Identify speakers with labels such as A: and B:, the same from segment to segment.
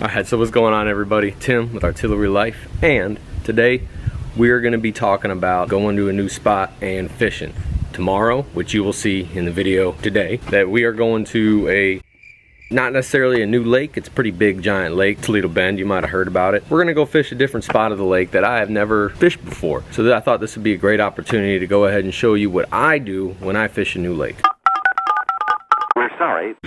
A: Alright, so what's going on, everybody? Tim with Artillery Life, and today we are going to be talking about going to a new spot and fishing. Tomorrow, which you will see in the video today, that we are going to not necessarily a new lake, it's a pretty big giant lake, Toledo Bend, you might have heard about it. We're gonna go fish a different spot of the lake that I have never fished before. So I thought this would be a great opportunity to go ahead and show you what I do when I fish a new lake.
B: We're sorry.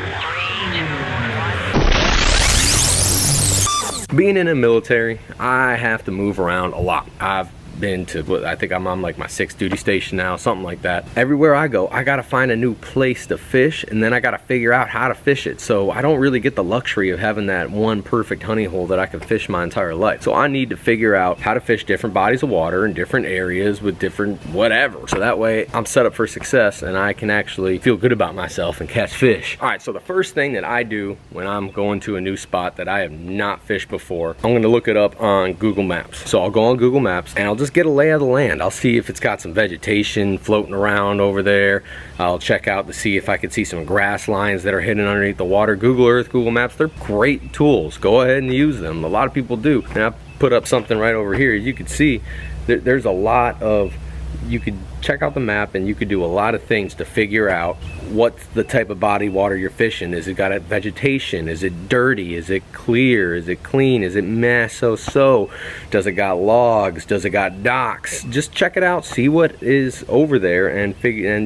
A: Being in the military, I have to move around a lot. I've been to, I think I'm on like my 6th duty station now, something like that. Everywhere I go, I gotta find a new place to fish, and then I gotta figure out how to fish it. So I don't really get the luxury of having that one perfect honey hole that I can fish my entire life. So I need to figure out how to fish different bodies of water in different areas with different whatever. So that way I'm set up for success and I can actually feel good about myself and catch fish. All right, so the first thing that I do when I'm going to a new spot that I have not fished before, I'm gonna look it up on Google Maps. So I'll go on Google Maps and I'll just get a lay of the land. I'll see if it's got some vegetation floating around over there. I'll check out to see if I can see some grass lines that are hidden underneath the water. Google Earth, Google Maps, they're great tools. Go ahead and use them. A lot of people do. And I put up something right over here. You can see there's a lot of, you could check out the map and you could do a lot of things to figure out what's the type of body water you're fishing. Is it got a vegetation? Is it dirty? Is it clear? Is it clean? Is it meh so? Does it got logs? Does it got docks? Just check it out, see what is over there, and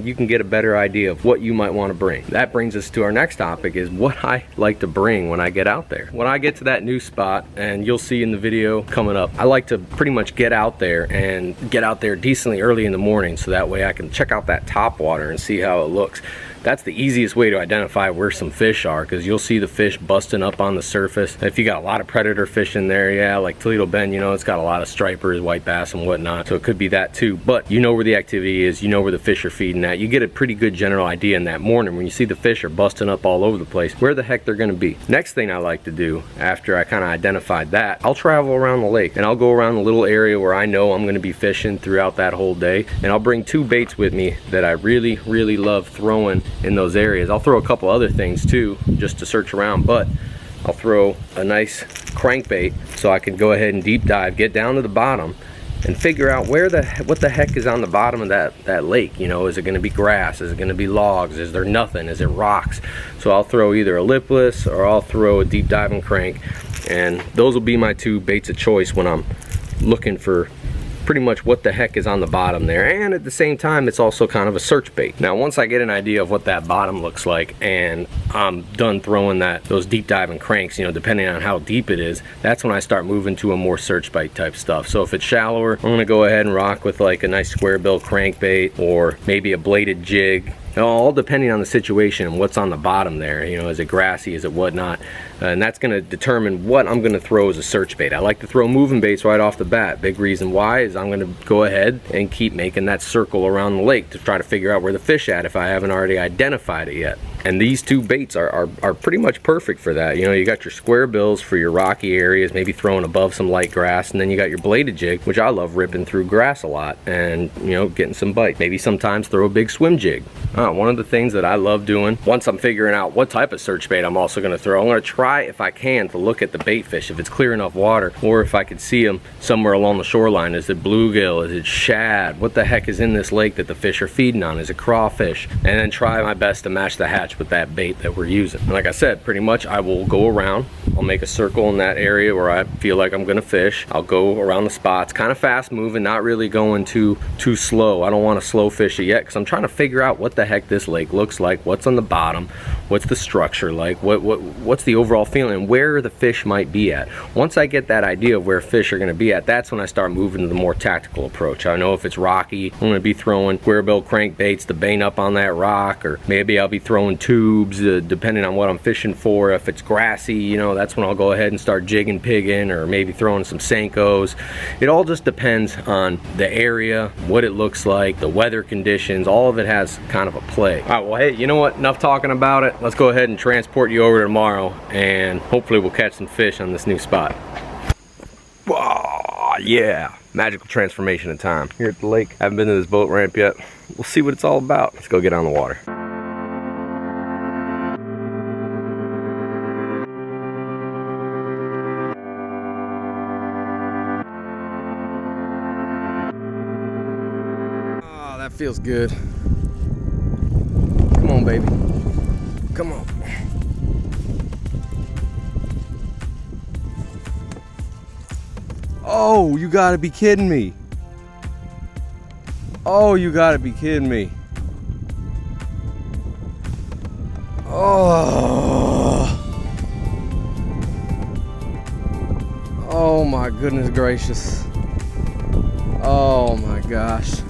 A: you can get a better idea of what you might want to bring. That brings us to our next topic, is what I like to bring when I get out there. When I get to that new spot, and you'll see in the video coming up, I like to pretty much get out there and get out there decently early in the morning, so that way I can check out that top water and see how it looks. That's the easiest way to identify where some fish are, because you'll see the fish busting up on the surface. If you got a lot of predator fish in there, yeah, like Toledo Bend, you know, it's got a lot of stripers, white bass and whatnot, so it could be that too. But you know where the activity is, you know where the fish are feeding at. You get a pretty good general idea in that morning when you see the fish are busting up all over the place, where the heck they're gonna be. Next thing I like to do, after I kind of identified that, I'll travel around the lake and I'll go around the little area where I know I'm gonna be fishing throughout that whole day, and I'll bring 2 baits with me that I really love throwing in those areas. I'll throw a couple other things too, just to search around, but I'll throw a nice crankbait so I can go ahead and deep dive, get down to the bottom, and figure out what the heck is on the bottom of that lake. You know, is it going to be grass? Is it going to be logs? Is there nothing? Is it rocks? So I'll throw either a lipless or I'll throw a deep diving crank, and those will be my 2 baits of choice when I'm looking for pretty much what the heck is on the bottom there. And at the same time, it's also kind of a search bait. Now once I get an idea of what that bottom looks like and I'm done throwing those deep diving cranks, you know, depending on how deep it is, that's when I start moving to a more search bait type stuff. So if it's shallower, I'm gonna go ahead and rock with like a nice square bill crankbait or maybe a bladed jig, all depending on the situation and what's on the bottom there. You know, is it grassy, is it whatnot? And that's going to determine what I'm going to throw as a search bait. I like to throw moving baits right off the bat. Big reason why is I'm going to go ahead and keep making that circle around the lake to try to figure out where the fish at if I haven't already identified it yet. And these 2 baits are pretty much perfect for that. You know, you got your square bills for your rocky areas, maybe throwing above some light grass, and then you got your bladed jig, which I love ripping through grass a lot and, you know, getting some bite. Maybe sometimes throw a big swim jig. One of the things that I love doing, once I'm figuring out what type of search bait I'm also going to throw, I'm going to try, if I can, to look at the bait fish, if it's clear enough water, or if I could see them somewhere along the shoreline. Is it bluegill? Is it shad? What the heck is in this lake that the fish are feeding on? Is it crawfish? And then try my best to match the hatch with that bait that we're using. And like I said, pretty much I will go around, I'll make a circle in that area where I feel like I'm gonna fish. I'll go around the spots, kind of fast moving, not really going too slow. I don't want to slow fish it yet, because I'm trying to figure out what the heck this lake looks like, what's on the bottom, what's the structure like, what's the overall feeling, where the fish might be at. Once I get that idea of where fish are going to be at, that's when I start moving to the more tactical approach. I know if it's rocky, I'm going to be throwing square bill crankbaits to bait up on that rock, or maybe I'll be throwing tubes depending on what I'm fishing for. If it's grassy, you know, that's when I'll go ahead and start jigging pigging, or maybe throwing some Senkos. It all just depends on the area, what it looks like, the weather conditions. All of it has kind of a play. All right, well, hey, you know what, enough talking about it. Let's go ahead and transport you over tomorrow, and hopefully we'll catch some fish on this new spot. Whoa, yeah, magical transformation of time here at the lake. Haven't been to this boat ramp yet. We'll see what it's all about. Let's go get on the water. feels good. Come on, baby. Come on. Oh, you gotta be kidding me. Oh, you gotta be kidding me. Oh. Oh my goodness gracious. Oh my gosh.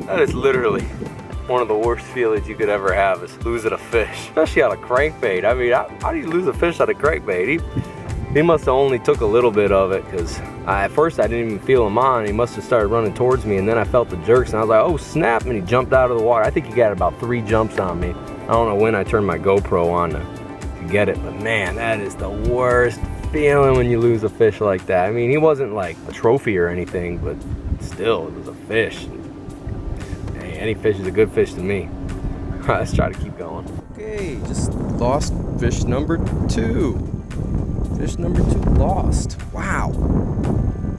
A: That is literally one of the worst feelings you could ever have, is losing a fish, especially on a crankbait. I mean, how do you lose a fish on a crankbait? He must have only took a little bit of it, because at first I didn't even feel him on. He must have started running towards me, and then I felt the jerks and I was like, oh snap, and he jumped out of the water. I think he got about 3 jumps on me. I don't know when I turned my GoPro on to get it, but man, that is the worst feeling when you lose a fish like that. I mean, he wasn't like a trophy or anything, but still, it was a fish. Hey, any fish is a good fish to me. Let's try to keep going. Okay, just lost fish number 2. Fish number 2 lost. Wow.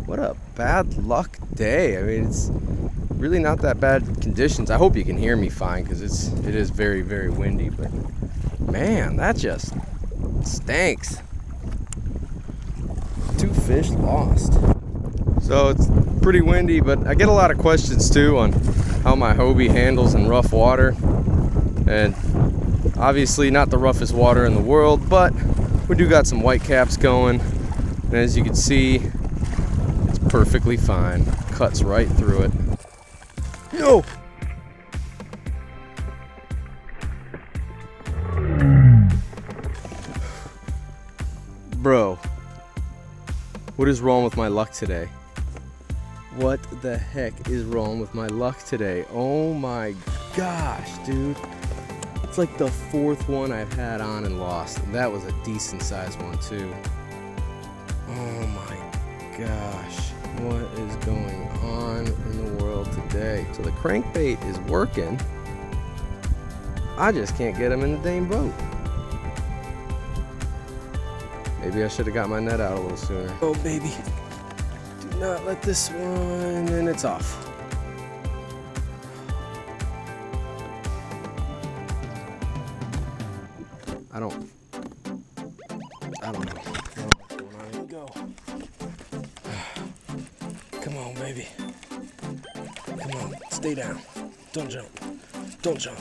A: What a bad luck day. I mean, it's really not that bad conditions. I hope you can hear me fine, because it is very, very windy, but man, that just stinks. 2 fish lost. So it's pretty windy, but I get a lot of questions too on how my Hobie handles in rough water. And obviously not the roughest water in the world, but we do got some white caps going. And as you can see, it's perfectly fine. Cuts right through it. No! Bro, what is wrong with my luck today? What the heck is wrong with my luck today? Oh my gosh, dude. It's like the 4th one I've had on and lost. And that was a decent sized one too. Oh my gosh. What is going on in the world today? So the crankbait is working. I just can't get him in the dang boat. Maybe I should have got my net out a little sooner. Oh baby. Do not let this one, and it's off. I don't know. I don't know what's going on. Here we go. Come on, baby. Come on, stay down. Don't jump. Don't jump.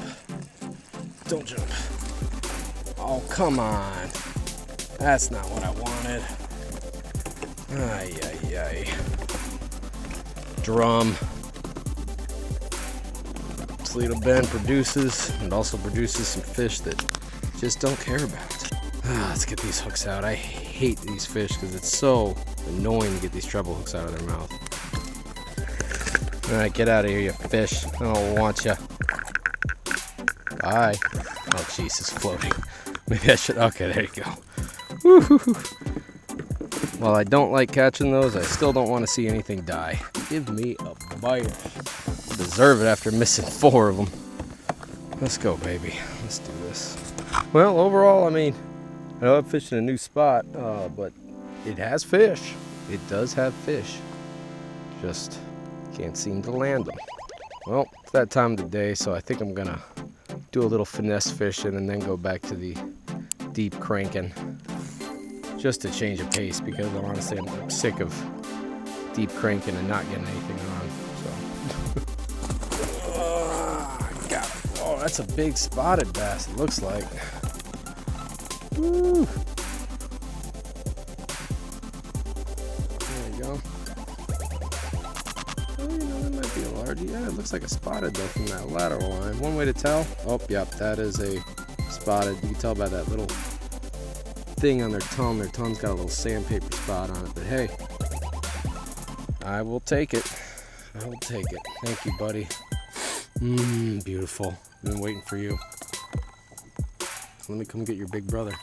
A: Don't jump. Oh, come on. That's not what I wanted. Ay, ay, ay. Drum. Toledo Bend produces, and also produces some fish that just don't care about. Let's get these hooks out. I hate these fish because it's so annoying to get these treble hooks out of their mouth. All right, get out of here, you fish. I don't want you. Bye. Oh, jeez, it's floating. Maybe I should. Okay, there you go. Woo-hoo-hoo. While I don't like catching those, I still don't want to see anything die. Give me a bite. Deserve it after missing 4 of them. Let's go, baby. Let's do this. Well, overall, I mean, I know I'm fishing a new spot, but it has fish. It does have fish. Just can't seem to land them. Well, it's that time of the day, so I think I'm gonna do a little finesse fishing and then go back to the deep cranking, just to change of pace, because honestly I'm sick of deep cranking and not getting anything on. So got it. Oh, that's a big spotted bass, it looks like. Woo. There you go. Oh, you know, that might be a large. Yeah, it looks like a spotted though from that lateral line. One way to tell. Oh, yep, that is a spotted. You can tell by that little thing on their tongue. Their tongue's got a little sandpaper spot on it. But hey, I will take it. I will take it. Thank you, buddy. Beautiful. I've been waiting for you. Let me come get your big brother.